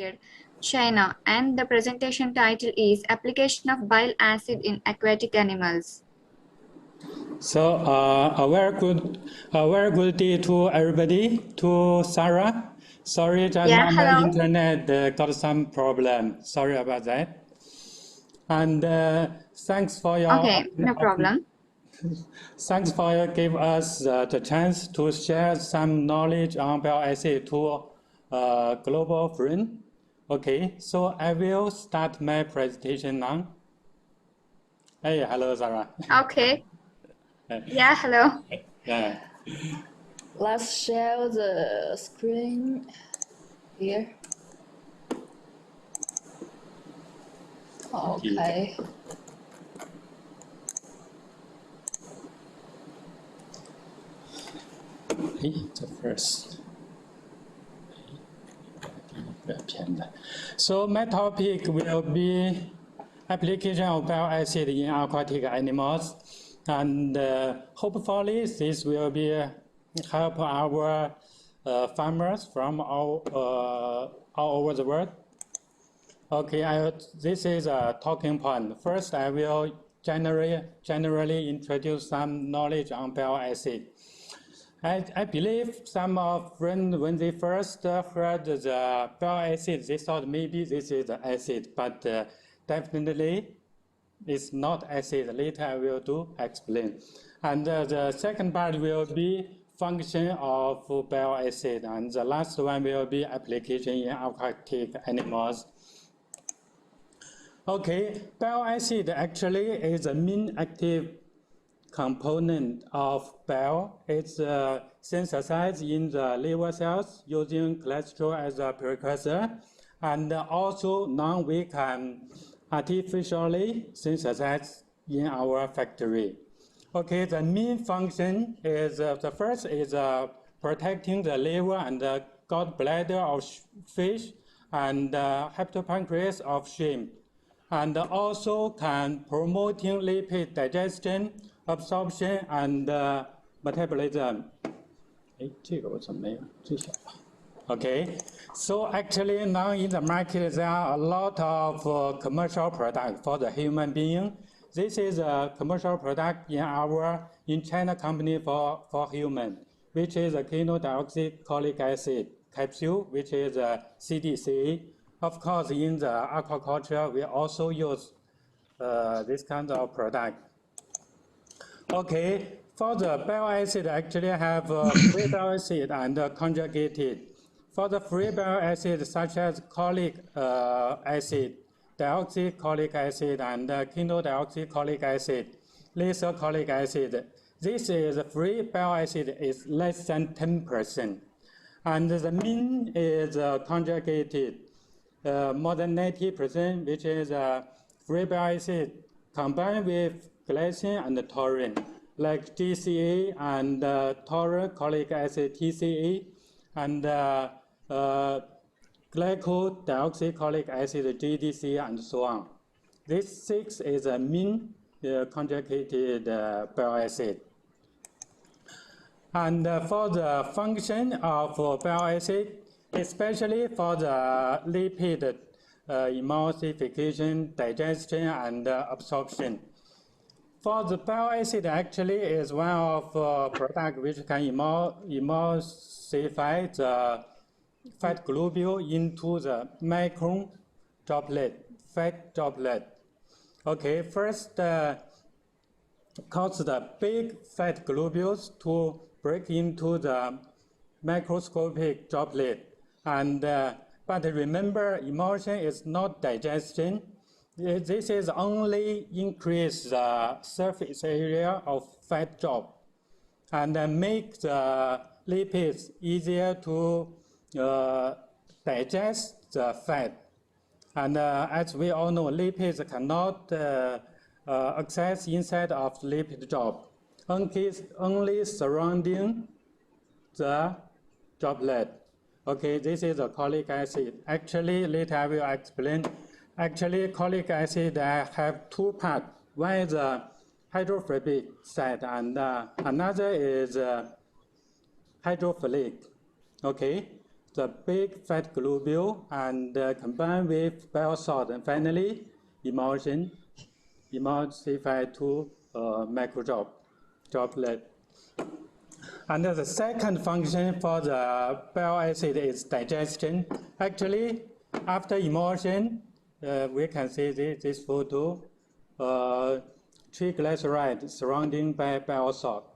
Limited, China, and the presentation title is Application of Bile Acid in Aquatic Animals. So a very good day to everybody. To Sarah. Sorry, just now my internet got some problem. Sorry about that. And thanks for your no problem. Thanks for giving us the chance to share some knowledge on bile acid to global friend. Okay, so I will start my presentation now. Hey, hello, Sarah. Okay. Yeah, hello. Yeah. Let's share the screen here. Okay. The first. So my topic will be application of bile acid in aquatic animals, and hopefully this will be help our farmers from all over the world. Okay, this is a talking point. First, I will generally introduce some knowledge on bile acid. I believe some of friends, when they first heard the bile acid, they thought maybe this is the acid, but definitely it's not acid. Later I will explain. And the second part will be function of bile acid, and the last one will be application in aquatic animals. Okay, bile acid actually is a main active component of bile. It's synthesized in the liver cells using cholesterol as a precursor, and also now we can artificially synthesize in our factory. Okay, the main function is the first is protecting the liver and the gallbladder of fish and hepatopancreas of shrimp, and also can promoting lipid digestion, absorption, and metabolism. Okay, so actually now in the market there are a lot of commercial products for the human being. This is a commercial product in China company for human, which is a cholic acid capsule, which is a CDCA. Of course, in the aquaculture, we also use this kind of product. Okay, for the bile acid, actually have free bile acid and conjugated. For the free bile acid, such as cholic acid, deoxycholic acid, and cholic acid, recirculation acid, this is free bile acid is less than 10%. And the mean is conjugated, more than 90%, which is free bile acid combined with glycine and taurine, like GCA and taurocolic acid TCA, and glycodeoxycholic acid GDC, and so on. This 6 is a mean conjugated bile acid. And for the function of bile acid, especially for the lipid emulsification, digestion, and absorption. For the bile acid, actually is one of products which can emulsify the fat globule into the micro droplet, fat droplet. Okay, first cause the big fat globules to break into the microscopic droplet. And but remember, emulsion is not digestion. This is only increase the surface area of fat drop and make the lipids easier to digest the fat. And as we all know, lipids cannot access inside of lipid drop, only surrounding the droplet. Okay, this is a cholic acid. Actually, later I will explain. Actually, cholic acid have two parts. One is the hydrophobic side, and another is hydrophilic. Okay, the big fat globule and combined with bile salt, and finally emulsified to droplet. And the second function for the bile acid is digestion. Actually, after emulsion, we can see this photo, triglyceride surrounding by bile salt.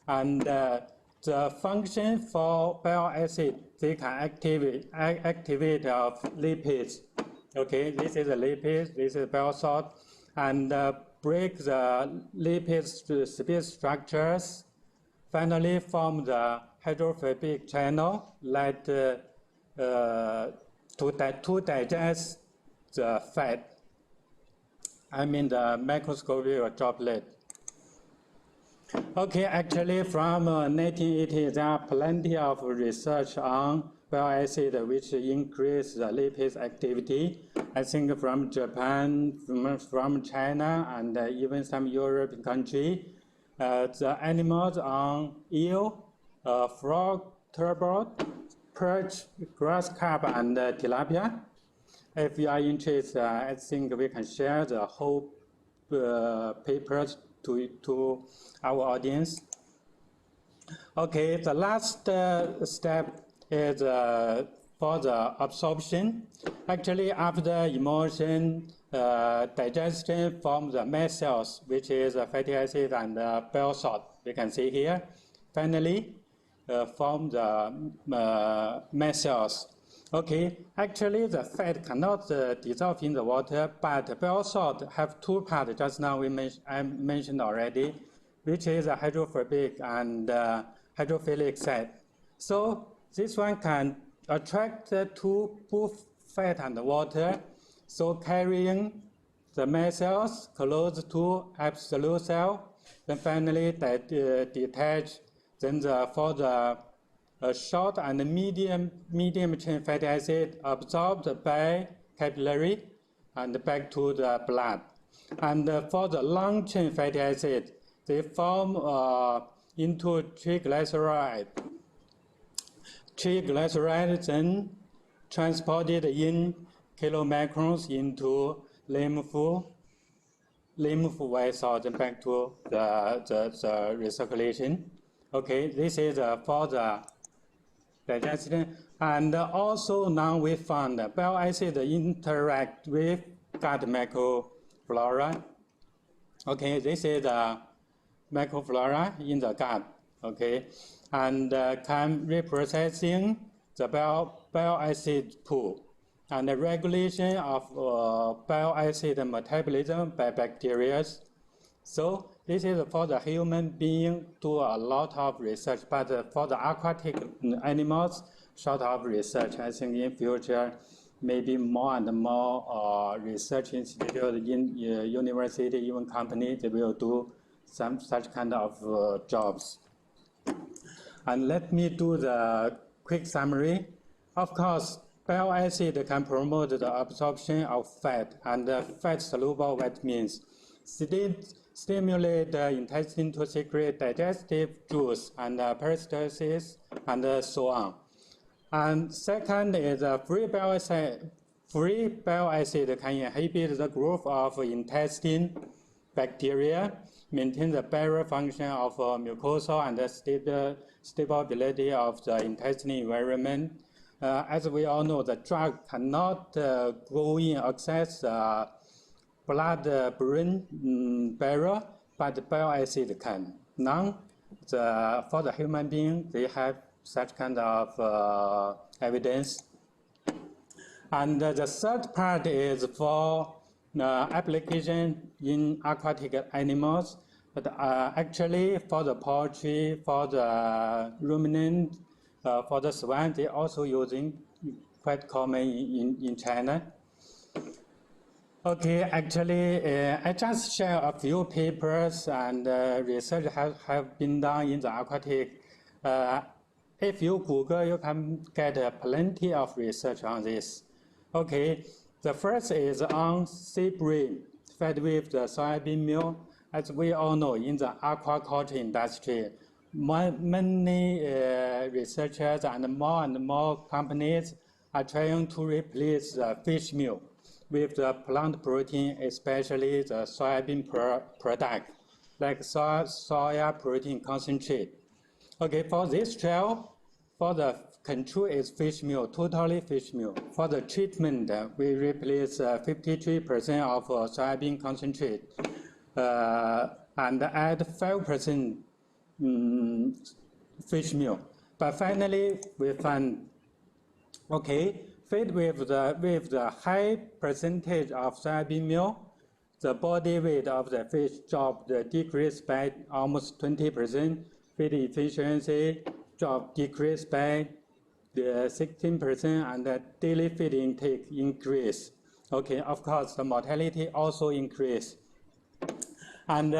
And the function for bile acid, they can activate lipids. Okay, this is a lipid, this is bile salt, and break the lipid speed structures. Finally, form the hydrophobic channel that to digest the fat. I mean the microscopic droplet. Okay, actually from 1980, there are plenty of research on bile acid which increase the lipid activity. I think from Japan, from China, and even some European country. The animals on eel, frog, turbot, perch, grass carp, and tilapia. If you are interested, I think we can share the whole papers to our audience. Okay, the last step is for the absorption. Actually, after emulsion, digestion forms the mast cells, which is fatty acid and bile salt. We can see here. Finally, form the mast cells. Okay, actually the fat cannot dissolve in the water, but bile salt have two parts. Just now I mentioned already, which is a hydrophobic and hydrophilic side. So this one can attract to both fat and water, so carrying the mast cells close to absolute cell, then finally detach. Then for the short and medium chain fatty acid absorbed by capillary and back to the blood. And for the long chain fatty acid, they form into triglyceride. Triglyceride then transported in kilomicrons into lymph vessels and back to the recirculation. Okay, this is for the digestion. And also now we found that bile acid interact with gut microflora. Okay, this is the microflora in the gut. Okay, and can reprocessing the bile acid pool and the regulation of bile acid metabolism by bacteria. So this is for the human being do a lot of research, but for the aquatic animals, short of research. I think in future, maybe more and more research institute in university, even company, they will do some such kind of jobs. And let me do the quick summary. Of course, bile acid can promote the absorption of fat, and fat-soluble vitamins stimulate the intestine to secrete digestive juice and peristalsis and so on. And second is free bile acid can inhibit the growth of intestine bacteria, maintain the barrier function of mucosa and the stability of the intestinal environment. As we all know, the drug cannot go in access blood-brain barrier, but bile acid can. Now, for the human being, they have such kind of evidence. And the third part is for application in aquatic animals, but actually for the poultry, for the ruminant, for the swan, they also using quite common in China. Okay, actually, I just share a few papers and research have been done in the aquatic. If you Google, you can get plenty of research on this. Okay, the first is on sea bream fed with the soybean meal. As we all know, in the aquaculture industry, many researchers and more companies are trying to replace the fish meal with the plant protein, especially the soybean product, like soya protein concentrate. Okay, for this trial, for the control is fish meal, totally fish meal. For the treatment, we replace 53% of soybean concentrate and add 5% fish meal. But finally, we found, okay, fed with the high percentage of soybean meal, the body weight of the fish dropped, decreased by almost 20%. Feed efficiency decreased by the 16%, and the daily feed intake increased. Okay, of course, the mortality also increased. And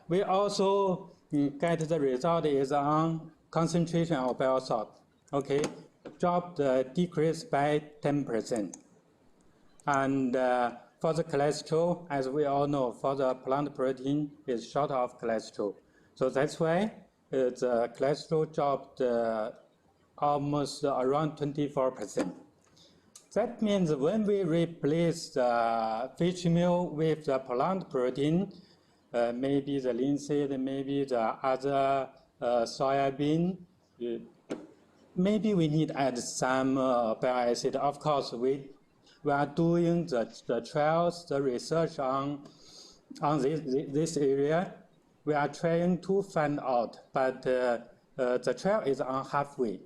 we also get the result is on concentration of bile salt. Okay, dropped, decreased by 10%. And for the cholesterol, as we all know, for the plant protein is short of cholesterol. So that's why the cholesterol dropped almost around 24%. That means when we replace the fish meal with the plant protein, maybe the linseed, maybe the other soybean, maybe we need to add some bile acid. Of course, we are doing the trials, the research on this area. We are trying to find out, but the trial is on halfway.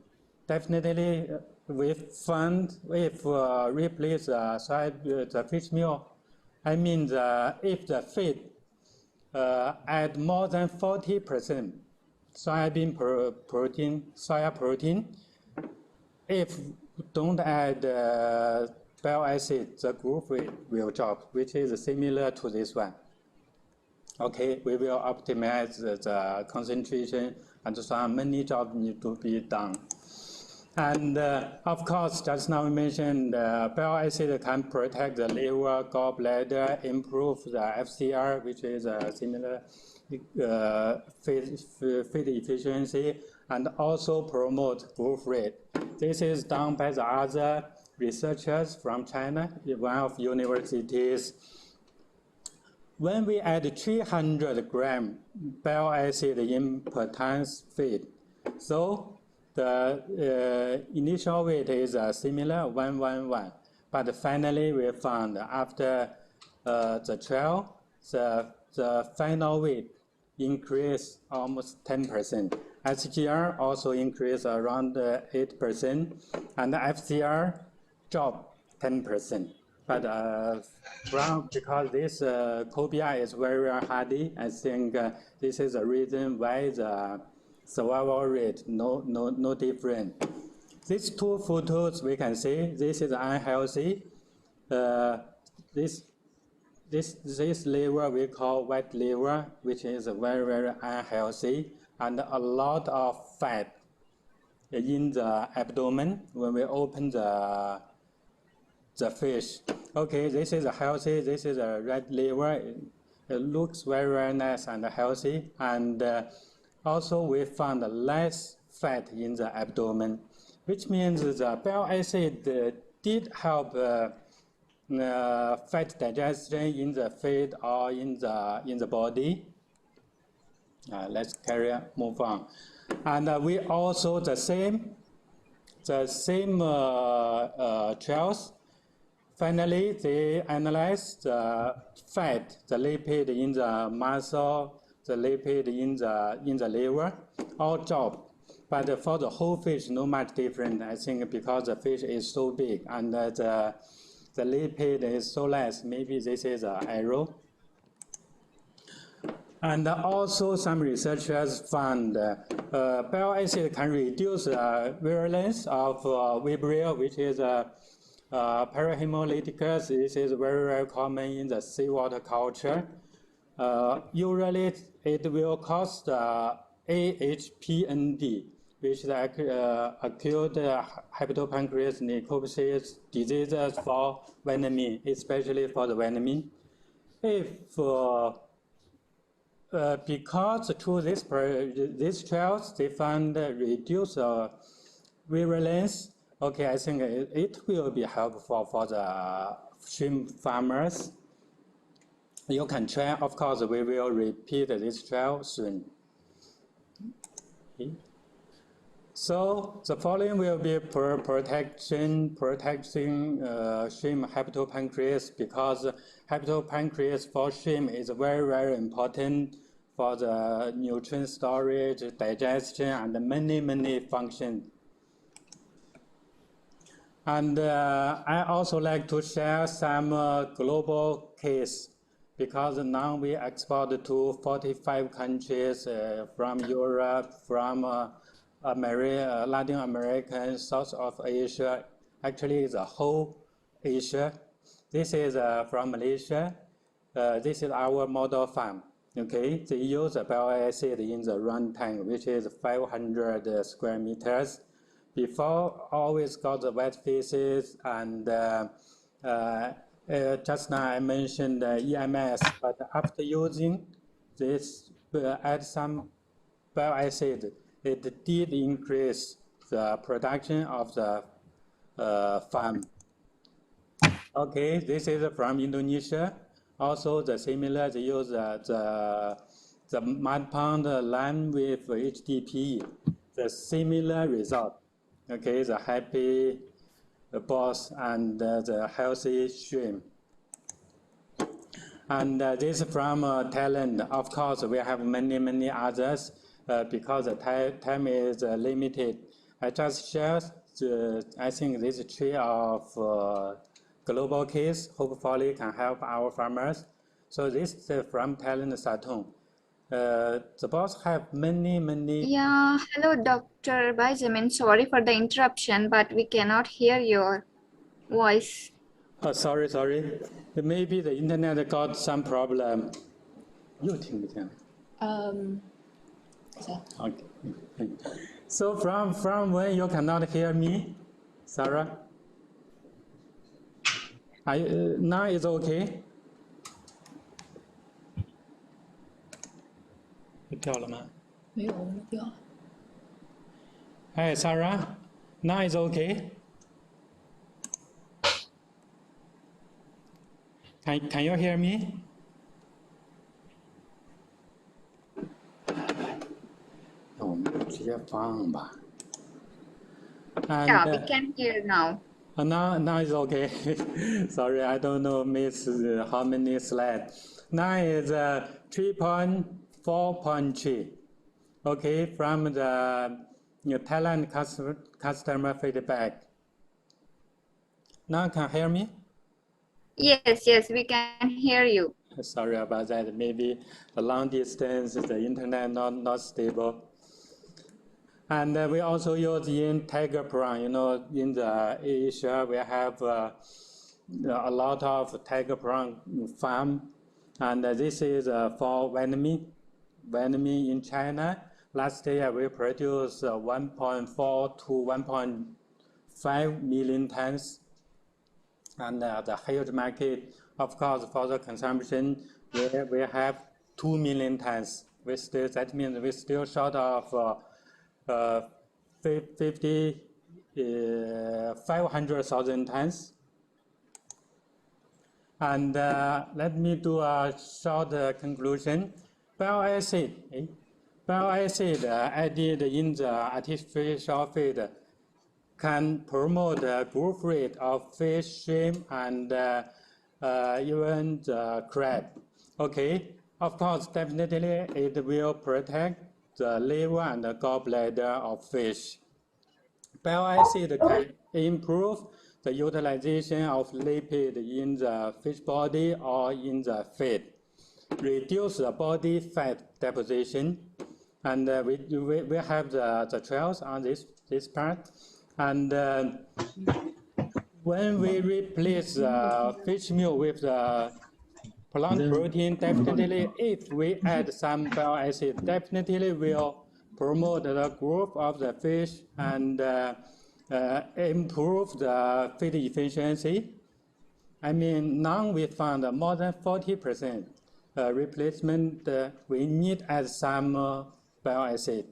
Definitely, we found if replace the fish meal, I mean if the feed add more than 40% soybean protein, soya protein, if don't add bile acid, the growth rate will drop, which is similar to this one. Okay, we will optimize the concentration, and so many jobs need to be done. And of course, just now we mentioned bile acid can protect the liver, gallbladder, improve the FCR, which is a similar feed efficiency, and also promote growth rate. This is done by the other researchers from China, one of universities. When we add 300 grams bile acid in per ton feed, so the initial weight is similar, 111. But finally, we found after the trial, the final weight increased almost 10%. SGR also increased around 8%, and the FCR dropped 10%. But because this cobia is very hardy, I think this is the reason why the survival rate no different. These two photos we can see this is unhealthy. This liver we call white liver, which is very unhealthy, and a lot of fat in the abdomen when we open the fish. Okay, this is healthy. This is a red liver. It looks very nice and healthy, and also we found less fat in the abdomen, which means the bile acid did help fat digestion in the feed or in the body. Let's move on. And we also the same trials. Finally, they analyzed the fat, the lipid in the muscle, the lipid in the liver, all dropped. But for the whole fish, no much different. I think because the fish is so big and the lipid is so less, maybe this is an error. And also some researchers found bile acid can reduce the virulence of Vibrio, which is parahemolyticus. This is very common in the seawater culture. Usually it will cause the AHPND, which is acute hepatopancreas necrosis diseases for vitamin, especially for the vitamin. If because through these trials, they found reduced virulence. Okay, I think it will be helpful for the shrimp farmers. You can try. Of course, we will repeat this trial soon. Okay. So the following will be protecting shrimp hepatopancreas, because hepatopancreas for shrimp is very, very important for the nutrient storage, digestion, and many functions. And I also like to share some global case, because now we export to 45 countries from Europe, from Latin America, South of Asia, actually the whole Asia. This is from Malaysia. This is our model farm. Okay, they use bile acid in the run tank, which is 500 square meters. Before, always got the wet feces, and just now I mentioned EMS, but after using this, add some bile acid, it did increase the production of the farm. Okay, this is from Indonesia. Also, the similar, they use the mud pond line with HDP, the similar result. Okay, the happy boss and the healthy shrimp. And this from Thailand. Of course, we have many others because the time is limited. I just shared, I think, this tree of global case. Hopefully, can help our farmers. So this is from Thailand, Satong. The boss have many. Yeah, hello, Dr. Benjamin. Sorry for the interruption, but we cannot hear your voice. Oh, sorry. Maybe the internet got some problem. 又听不见。Okay. So from when you cannot hear me, Sarah? Now it's okay. 掉了吗？没有，没掉。Hey, Sarah, now it's okay. Can you hear me? 那我们直接放吧。Yeah, we can hear now. Now it's okay. Sorry, I don't know miss how many slides. Now is 3.4.3. Okay, from the Thailand customer feedback. Now can you hear me? Yes, we can hear you. Sorry about that. Maybe a long distance, the internet not stable. And we also use in tiger prawn. You know, in the Asia, we have a lot of tiger prawn farm. And this is for Vietnamese in China. Last year, we produced 1.4 to 1.5 million tons. And the huge market, of course, for the consumption, we have 2 million tons. That means we're still short of 500,000 tons. And let me do a short conclusion. Bile acid added in the artificial feed can promote the growth rate of fish, shrimp, and even the crab. Okay, of course, definitely it will protect the liver and the gallbladder of fish. Bile acid can improve the utilization of lipid in the fish body or in the feed, reduce the body fat deposition, and we have the trials on this part. And when we replace fish meal with the plant protein, definitely if we add some bile acid, definitely will promote the growth of the fish and improve the feed efficiency. I mean, now we found more than 40%. replacement, we need add some bile acid.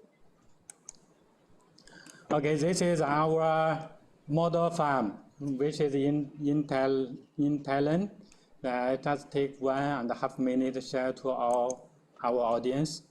Okay, this is our model farm, which is in Thailand. I just take 1.5 minutes to share to our audience.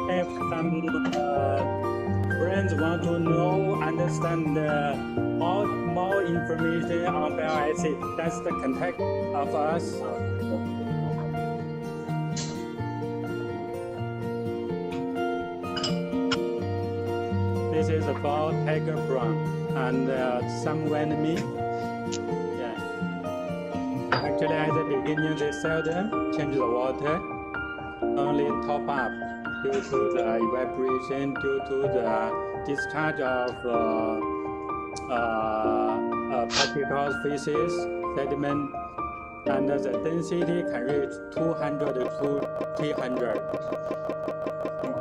If some friends want to know, understand more information on bile acid, that's the contact of us. This is about tiger prawn and some red meat. Yeah. Actually, at the beginning, they seldom change the water, only top up due to the evaporation, due to the discharge of particles, feces, sediment, and the density can reach 200 to 300.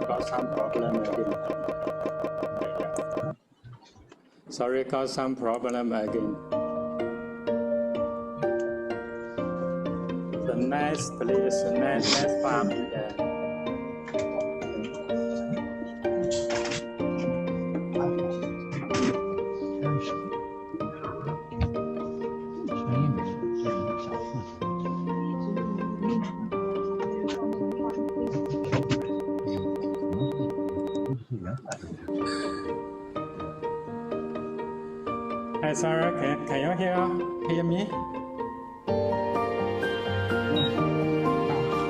Got some problem again. Sorry, got some problem again. The nice place, nice farm. Yeah. Hi, Sarah, can you hear me?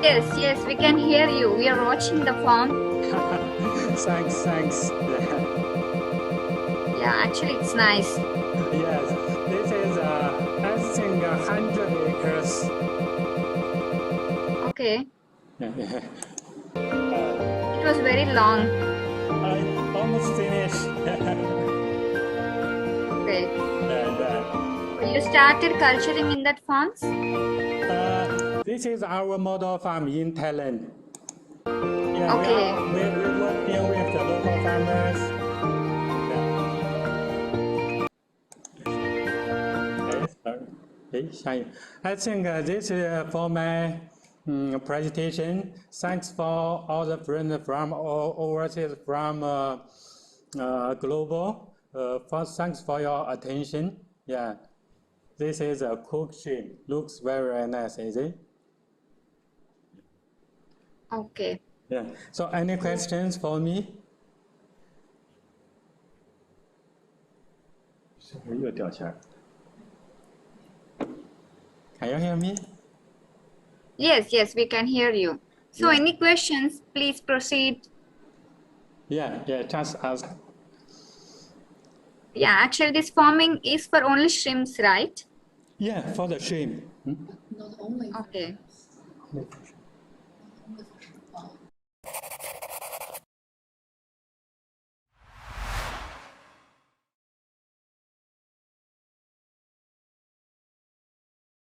Yes, we can hear you. We are watching the farm. Thanks. Yeah, actually it's nice. Yes, this is I think 100 acres. Okay. uh, It was very long. I almost finished. Okay. And, You started culturing in that farms? this is our model farm in Thailand. Yeah, Okay. we're working with the local farmers. I think this is for my presentation. Thanks for all the friends from overseas, from global. Thanks for your attention. Yeah, this is a cooked shrimp. Looks very nice, is it? Okay. Yeah. So, any questions for me? Can you hear me? Yes, we can hear you. So Yeah. any questions, please proceed. Yeah, just ask. Yeah, actually this farming is for only shrimps, right? Yeah, for the shrimp. Not only. Okay.